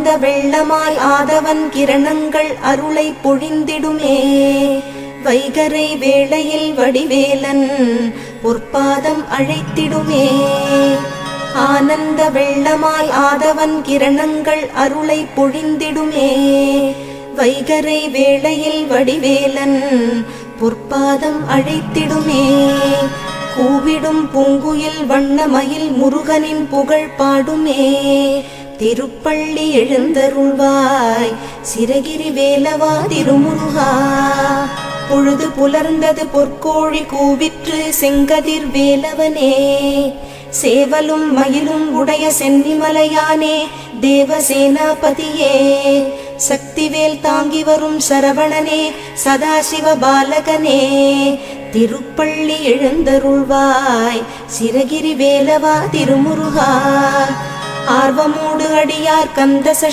வெள்ளமாய் ஆதவன் கிரணங்கள் அருளை பொழிந்திடுமே. வைகரை வேளையில் வடிவேலன் பொற்பாதம் அழைத்திடுமே. ஆனந்த வெள்ளமாய் ஆதவன் கிரணங்கள் அருளை பொழிந்திடுமே. வைகரை வேளையில் வடிவேலன் பொற்பாதம் அழைத்திடுமே. கூவிடும் பூங்குயில் வண்ணமயில் முருகனின் புகழ் பாடுமே. திருப்பள்ளி எழுந்தருள்வாய் சிரகிரி வேலவா திருமுருகா. பொழுது புலர்ந்தது பொற்கோழி கூவிற்று செங்கதிர் வேலவனே. சேவலும் மயிலும் உடைய சென்னிமலையானே தேவசேனாபதியே. சக்திவேல் தாங்கி வரும் சரவணனே சதாசிவ பாலகனே. திருப்பள்ளி எழுந்தருள்வாய் சிரகிரி வேலவா திருமுருகா. ஆர்வமோடு அடியார் கந்த